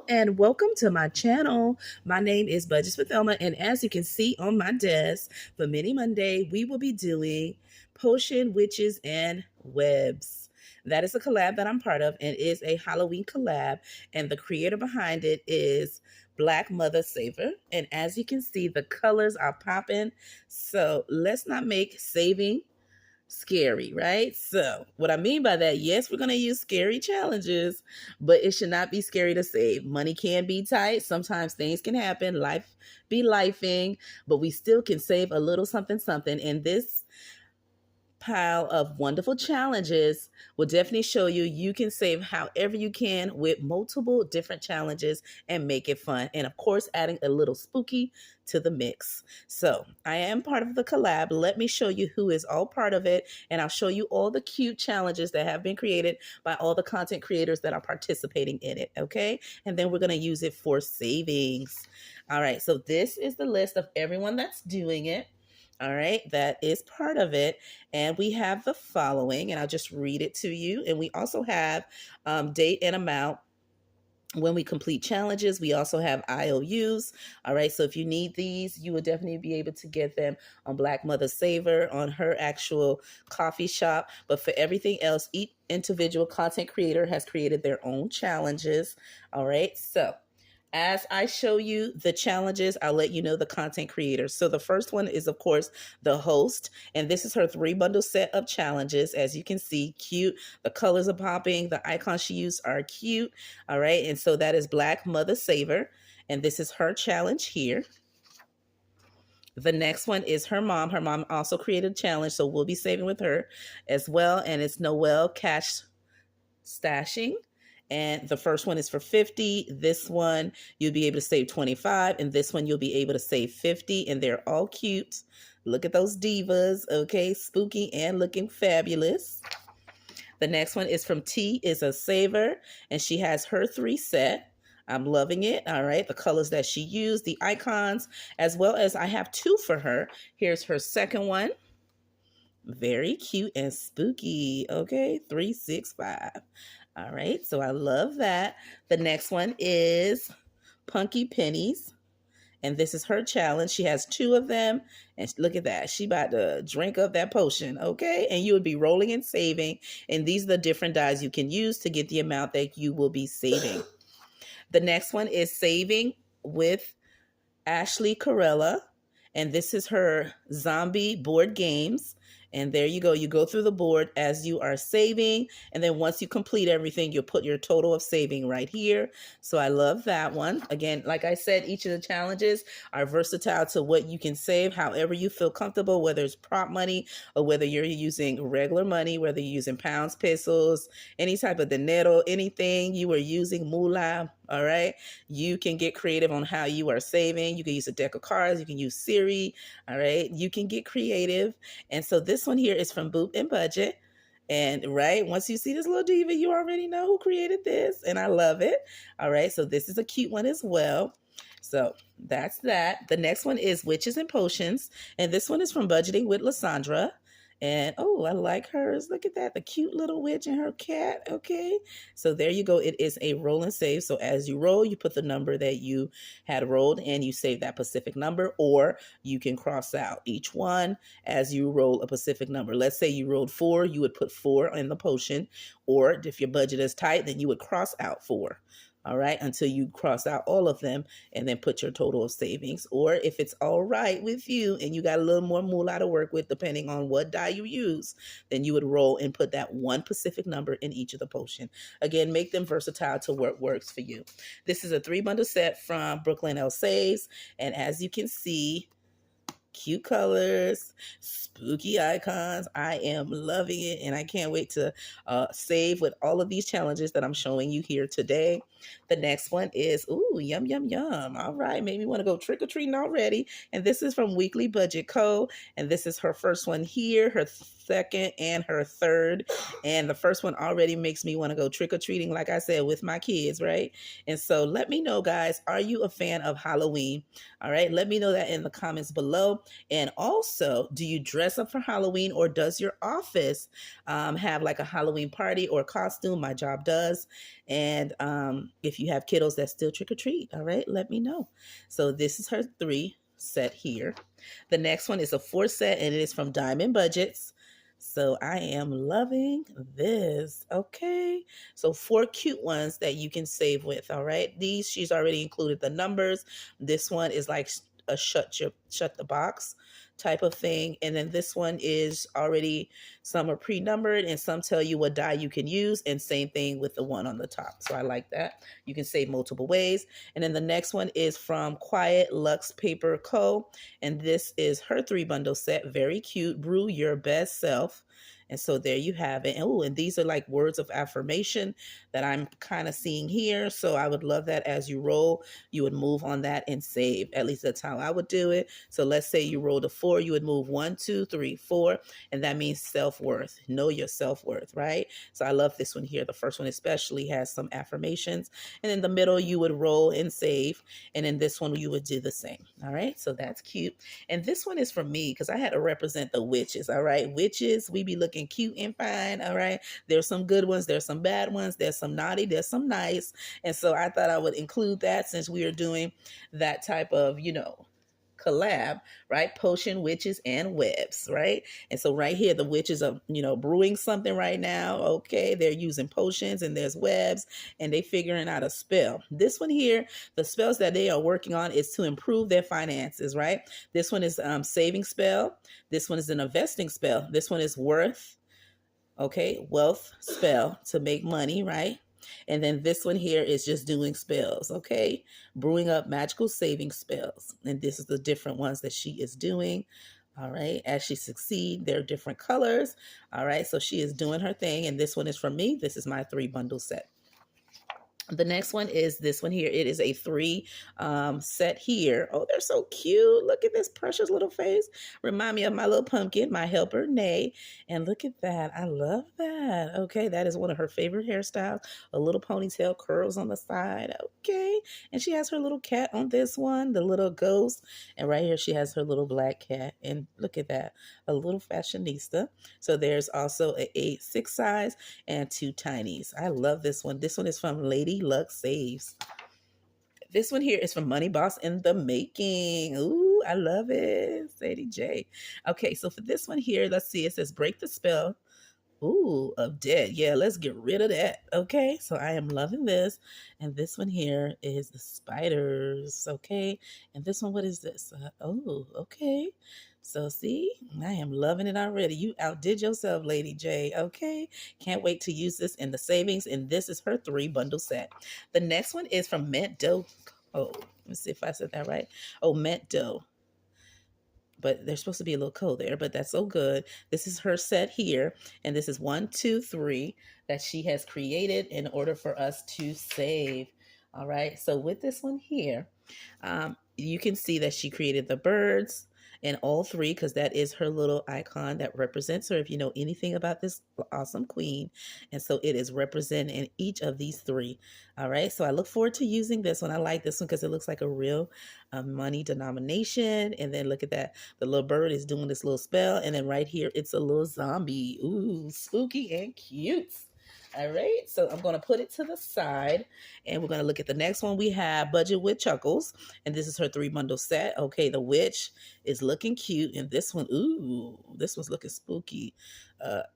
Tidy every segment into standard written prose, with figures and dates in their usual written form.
and welcome to my channel. My name is Budgets with Elma, and as you can see on my desk, for Mini Monday, we will be doing Potion, Witches, and Webs. That is a collab that I'm part of and is a Halloween collab, and the creator behind it is Black Mother Saver. And as you can see, the colors are popping. So let's not make saving scary, right? So what I mean by that, yes, we're going to use scary challenges, but it should not be scary to save. Money can be tight. Sometimes things can happen. Life be lifing, but we still can save a little something, something. And this pile of wonderful challenges will definitely show you can save however you can with multiple different challenges and make it fun. And of course, adding a little spooky to the mix. So I am part of the collab. Let me show you who is all part of it. And I'll show you all the cute challenges that have been created by all the content creators that are participating in it. Okay. And then we're going to use it for savings. All right. So this is the list of everyone that's doing it. All right, that is part of it. And we have the following, and I'll just read it to you. And we also have date and amount when we complete challenges. We also have IOUs. All right, so if you need these, you will definitely be able to get them on Black Mother Saver, on her actual coffee shop. But for everything else, each individual content creator has created their own challenges. All right, so as I show you the challenges, I'll let you know the content creators. So the first one is, of course, the host. And this is her 3-bundle set of challenges. As you can see, cute. The colors are popping. The icons she used are cute. All right. And so that is Black Mother Saver. And this is her challenge here. The next one is her mom. Her mom also created a challenge, so we'll be saving with her as well. And it's Noelle Cash Stashing. And the first one is for 50. This one, you'll be able to save 25. And this one, you'll be able to save 50. And they're all cute. Look at those divas. Okay, spooky and looking fabulous. The next one is from T is a Saver. And she has her 3 set. I'm loving it. All right, the colors that she used, the icons, as well as I have 2 for her. Here's her second one. Very cute and spooky. Okay, 365. All right, so I love that. The next one is Punky Pennies. And this is her challenge. She has 2 of them. And look at that. She about to drink up that potion, okay? And you would be rolling and saving. And these are the different dies you can use to get the amount that you will be saving. The next one is Saving with Ashley Corella. And this is her zombie board games. And there you go. You go through the board as you are saving. And then once you complete everything, you'll put your total of saving right here. So I love that one. Again, like I said, each of the challenges are versatile to what you can save, however you feel comfortable, whether it's prop money or whether you're using regular money, whether you're using pounds, pesos, any type of dinero, anything you are using, moolah. All right. You can get creative on how you are saving. You can use a deck of cards. You can use Siri. All right. You can get creative. And so this one here is from Boop and Budget. And right, once you see this little diva, you already know who created this. And I love it. All right. So this is a cute one as well. So that's that. The next one is Witches and Potions. And this one is from Budgeting with Lysandra. And oh, I like hers. Look at that. The cute little witch and her cat. Okay. So there you go. It is a roll and save. So as you roll, you put the number that you had rolled and you save that specific number, or you can cross out each one as you roll a specific number. Let's say you rolled 4, you would put 4 in the potion, or if your budget is tight, then you would cross out 4. All right, until you cross out all of them and then put your total of savings. Or if it's all right with you and you got a little more moolah to work with, depending on what die you use, then you would roll and put that one specific number in each of the potion. Again, make them versatile to what works for you. This is a 3-bundle set from Brooklyn L Saves. And as you can see, cute colors, spooky icons. I am loving it, and I can't wait to save with all of these challenges that I'm showing you here today. The next one is, ooh, yum, yum, yum. All right, made me want to go trick-or-treating already. And this is from Weekly Budget Co. And this is her first one here, her second and her third. And the first one already makes me want to go trick-or-treating, like I said, with my kids, right? And so let me know, guys, are you a fan of Halloween? All right, let me know that in the comments below. And also, do you dress up for Halloween, or does your office have like a Halloween party or costume? My job does. And if you have kiddos that still trick-or-treat, all right, let me know. So this is her 3 set here. The next one is a 4 set, and it is from Diamond Budgets. So I am loving this. Okay. So 4 cute ones that you can save with. All right. These, she's already included the numbers. This one is like a shut the box type of thing. And then this one is already, some are pre-numbered and some tell you what die you can use, and same thing with the one on the top. So I like that. You can save multiple ways. And then the next one is from Quiet Luxe Paper Co. And this is her 3 bundle set. Very cute. Brew your best self. And so there you have it. Oh, and these are like words of affirmation that I'm kind of seeing here. So I would love that as you roll, you would move on that and save. At least that's how I would do it. So let's say you rolled a 4, you would move 1, 2, 3, 4, and that means self-worth. Know your self-worth, right? So I love this one here. The first one especially has some affirmations. And in the middle, you would roll and save. And in this one, you would do the same. All right. So that's cute. And this one is for me because I had to represent the witches. All right. Witches, we be looking cute and fine. All right. There's some good ones. There's some bad ones. There's some naughty. There's some nice. And so I thought I would include that since we are doing that type of, collab, right? Potion, witches, and webs, right? And so right here, the witches are, brewing something right now. Okay. They're using potions, and there's webs, and they figuring out a spell. This one here, the spells that they are working on is to improve their finances, right? This one is saving spell. This one is an investing spell. This one is wealth spell to make money, right? And then this one here is just doing spells, okay? Brewing up magical saving spells. And this is the different ones that she is doing. All right, as she succeeds, they're different colors. All right, so she is doing her thing. And this one is from me. This is my 3 bundle set. The next one is this one here. It is a 3 set here. Oh, they're so cute. Look at this precious little face. Remind me of my little pumpkin, my helper, Nay. And look at that. I love that. Okay, that is one of her favorite hairstyles. A little ponytail, curls on the side. Okay, and she has her little cat on this one, the little ghost. And right here, she has her little black cat. And look at that, a little fashionista. So there's also a 8-6 size and 2 tinies. I love this one. This one is from Lady Luck Saves. This one here is from Money Boss in the Making. Ooh, I love it. Sadie J. Okay, so for this one here, let's see. It says break the spell. Ooh, of dead. Yeah, let's get rid of that. Okay, so I am loving this. And this one here is the spiders. Okay, and this one, what is this? Okay. So see, I am loving it already. You outdid yourself, Lady J. Okay, can't wait to use this in the savings. And this is her 3 bundle set. The next one is from Mint Dough. Oh, let me see if I said that right. Oh, Mint Dough. But there's supposed to be a little code there, but that's so good. This is her set here. And this is 1, 2, 3 that she has created in order for us to save. All right. So with this one here, you can see that she created the birds and all 3, because that is her little icon that represents her, if you know anything about this awesome queen. And so it is representing each of these 3. All right, so I look forward to using this one. I like this one because it looks like a real money denomination. And then look at that, the little bird is doing this little spell, and then right here it's a little zombie. Ooh, spooky and cute. All right, so I'm going to put it to the side, and we're going to look at the next one. We have Budget with Chuckles, and this is her 3 bundle set. Okay, the witch is looking cute, and this one, ooh, this one's looking spooky.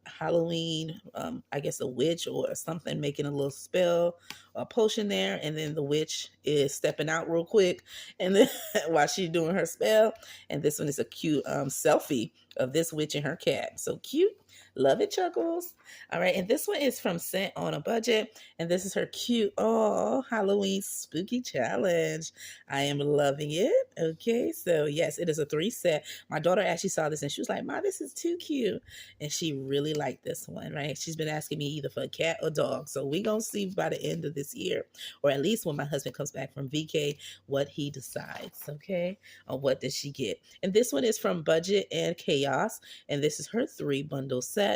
Halloween, I guess a witch or something making a little spell, a potion there, and then the witch is stepping out real quick, and then while she's doing her spell. And this one is a cute selfie of this witch and her cat. So cute. Love it, Chuckles. All right, and this one is from Scent on a Budget, and this is her cute, oh, Halloween spooky challenge. I am loving it. Okay, so yes, it is a 3 set. My daughter actually saw this and she was like, "Ma, this is too cute," and she really liked this one. Right? She's been asking me either for a cat or dog, so we gonna see by the end of this year, or at least when my husband comes back from VK, what he decides. Okay, on what does she get? And this one is from Budget and Chaos, and this is her 3 bundle set.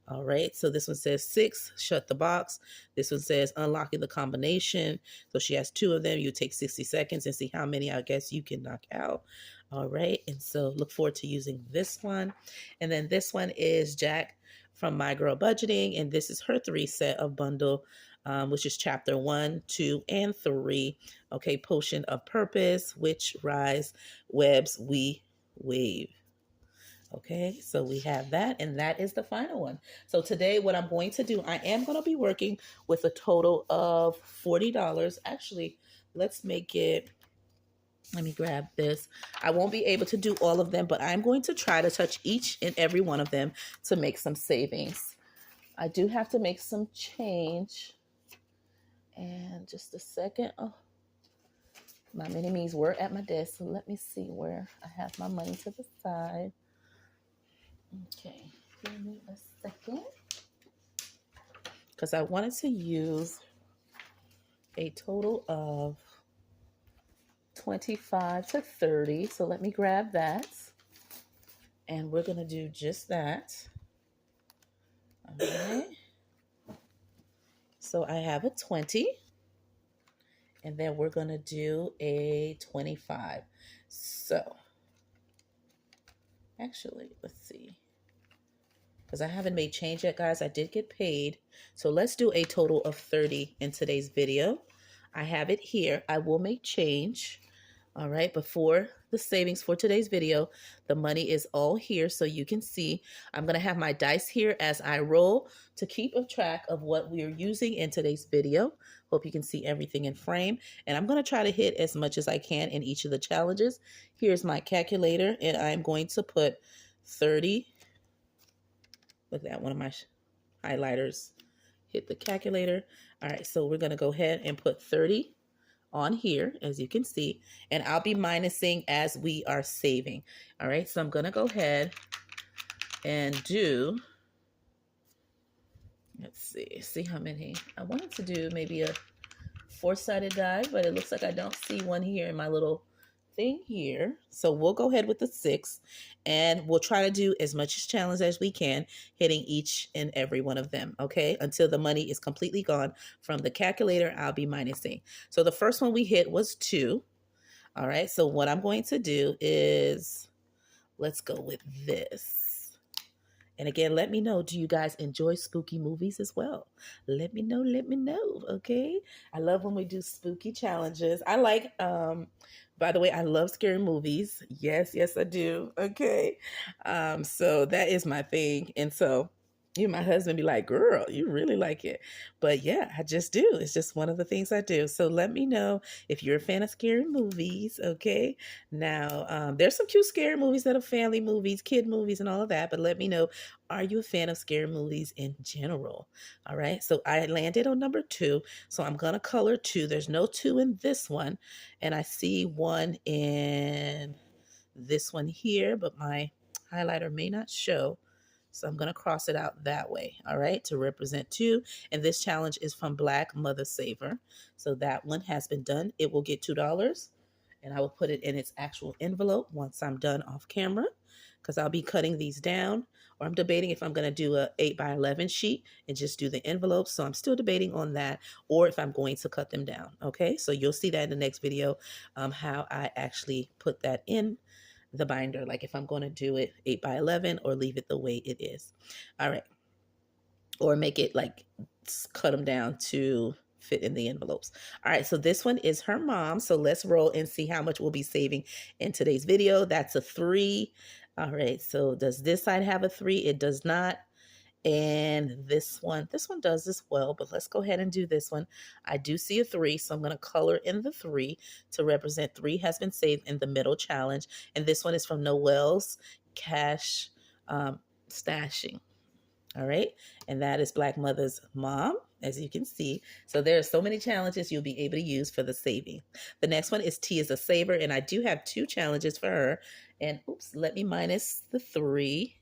All right, so this one says 6, shut the box. This one says unlocking the combination. So she has 2 of them. You take 60 seconds and see how many I guess you can knock out. All right, and so look forward to using this one. And then this one is Jack from My Girl Budgeting, and this is her 3 set of bundle, which is chapter 1, 2, and 3. Okay, Potion of Purpose, which rise, webs, we wave. Okay, so we have that, and that is the final one. So today, what I'm going to do, I am going to be working with a total of $40. Actually, let's make it, let me grab this. I won't be able to do all of them, but I'm going to try to touch each and every one of them to make some savings. I do have to make some change. And just a second. Oh, my mini-me's were at my desk, so let me see where I have my money to the side. Okay, give me a second. Because I wanted to use a total of 25 to 30. So let me grab that. And we're going to do just that. All right. So I have a 20. And then we're going to do a 25. So actually, let's see. Because I haven't made change yet, guys. I did get paid. So let's do a total of 30 in today's video. I have it here. I will make change. All right, before the savings for today's video, the money is all here so you can see. I'm going to have my dice here as I roll to keep a track of what we are using in today's video. Hope you can see everything in frame. And I'm going to try to hit as much as I can in each of the challenges. Here's my calculator, and I'm going to put 30. Look at that, one of my highlighters hit the calculator. All right, so we're going to go ahead and put 30 on here, as you can see, and I'll be minusing as we are saving. All right, so I'm going to go ahead and do, let's see how many. I wanted to do maybe a 4-sided die, but it looks like I don't see one here in my little thing here. So we'll go ahead with the 6, and we'll try to do as much challenge as we can, hitting each and every one of them, okay, until the money is completely gone from the calculator. I'll be minusing. So the first one we hit was 2. All right, so what I'm going to do is, let's go with this. And again, let me know, do you guys enjoy spooky movies as well? Let me know, okay? I love when we do spooky challenges. I like, by the way, I love scary movies. Yes, I do, okay? So that is my thing. And so my husband be like, girl, you really like it. But yeah, I just do. It's just one of the things I do. So let me know if you're a fan of scary movies, okay? Now, there's some cute scary movies that are family movies, kid movies, and all of that. But let me know, are you a fan of scary movies in general? All right, so I landed on number 2. So I'm going to color 2. There's no 2 in this one. And I see 1 in this one here, but my highlighter may not show. So I'm going to cross it out that way, all right, to represent 2. And this challenge is from Black Mother Saver. So that one has been done. It will get $2. And I will put it in its actual envelope once I'm done off camera, because I'll be cutting these down. Or I'm debating if I'm going to do a 8x11 sheet and just do the envelopes. So I'm still debating on that, or if I'm going to cut them down. Okay, so you'll see that in the next video, how I actually put that in the binder, like if I'm going to do it 8x11 or leave it the way it is. All right, or make it like cut them down to fit in the envelopes. All right, so this one is her mom. So let's roll and see how much we'll be saving in today's video. That's a 3. All right, so does this side have a 3? It does not. And this one does as well, but let's go ahead and do this one. I do see a 3, so I'm going to color in the 3 to represent 3 has been saved in the middle challenge. And this one is from Noelle's Cash Stashing. All right. And that is Black Mother's mom, as you can see. So there are so many challenges you'll be able to use for the saving. The next one is T is a saver. And I do have 2 challenges for her. And oops, let me minus the 3.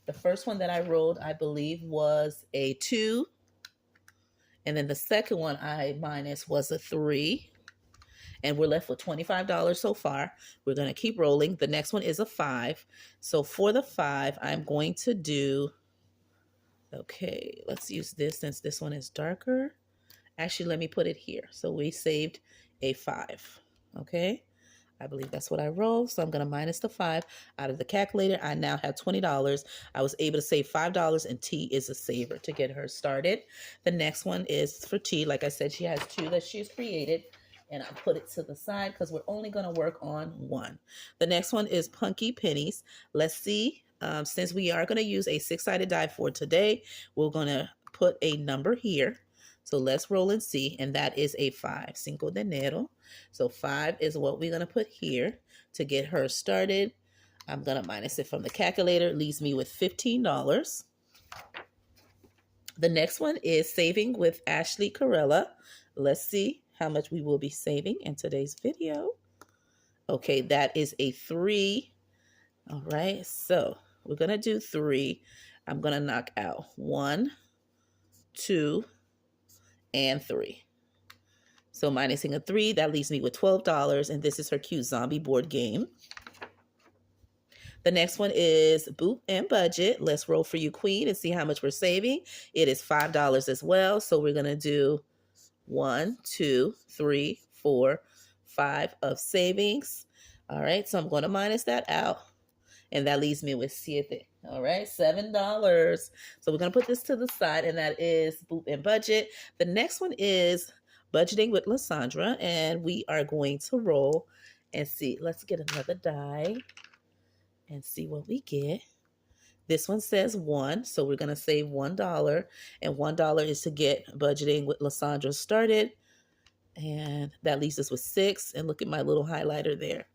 The first one that I rolled, I believe, was a 2. And then the second one I minus was a 3. And we're left with $25 so far. We're going to keep rolling. The next one is a 5. So for the 5, I'm going to do, okay, let's use this since this one is darker. Actually, let me put it here. So we saved a 5. Okay. I believe that's what I rolled. So I'm going to minus the 5 out of the calculator. I now have $20. I was able to save $5, and T is a saver to get her started. The next one is for T. Like I said, she has 2 that she's created, and I put it to the side because we're only going to work on 1. The next one is Punky Pennies. Let's see. Since we are going to use a 6-sided die for today, we're going to put a number here. So let's roll and see, and that is a 5, cinco de enero. So 5 is what we're going to put here to get her started. I'm going to minus it from the calculator. It leaves me with $15. The next one is Saving with Ashley Corella. Let's see how much we will be saving in today's video. Okay, that is a 3. All right, so we're going to do 3. I'm going to knock out 1, 2, and 3. So minusing a 3, that leaves me with $12, and this is her cute zombie board game. The next one is Boot and Budget. Let's roll for you, Queen, and see how much we're saving. It is $5 as well, so we're going to do 1, 2, 3, 4, 5 of savings. All right, so I'm going to minus that out, and that leaves me with $7. All right, $7. So we're going to put this to the side, and that is Boot and Budget. The next one is Budgeting with Lysandra, and we are going to roll and see. Let's get another die and see what we get. This one says 1, so we're going to save $1, and $1 is to get Budgeting with Lysandra started, and that leaves us with 6, and look at my little highlighter there.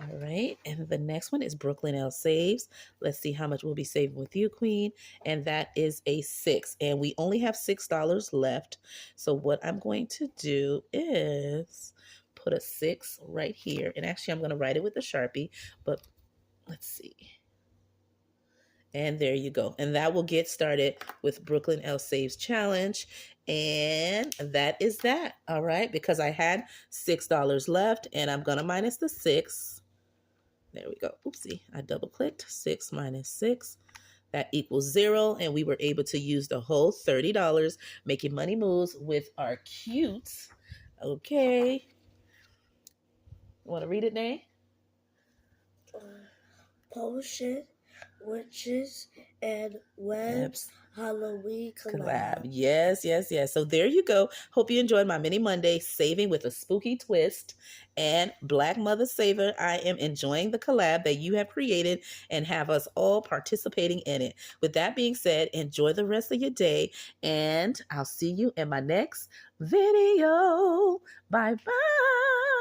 All right, and the next one is Brooklyn L Saves. Let's see how much we'll be saving with you, Queen, and that is a 6, and we only have $6 left. So what I'm going to do is put a 6 right here, and actually I'm going to write it with a Sharpie, but let's see. And there you go. And that will get started with Brooklyn L Saves Challenge. And that is that. All right, because I had $6 left, and I'm going to minus the 6. There we go. Oopsie, I double clicked. 6 minus 6. That equals 0. And we were able to use the whole $30, making money moves with our cute. Okay. Want to read it, Nay? Potion, Witches, and Webs. Halloween collab. Yes, yes, yes. So there you go. Hope you enjoyed my mini Monday saving with a spooky twist and Black Mother Saver. I am enjoying the collab that you have created and have us all participating in it. With that being said, enjoy the rest of your day, and I'll see you in my next video. Bye-bye.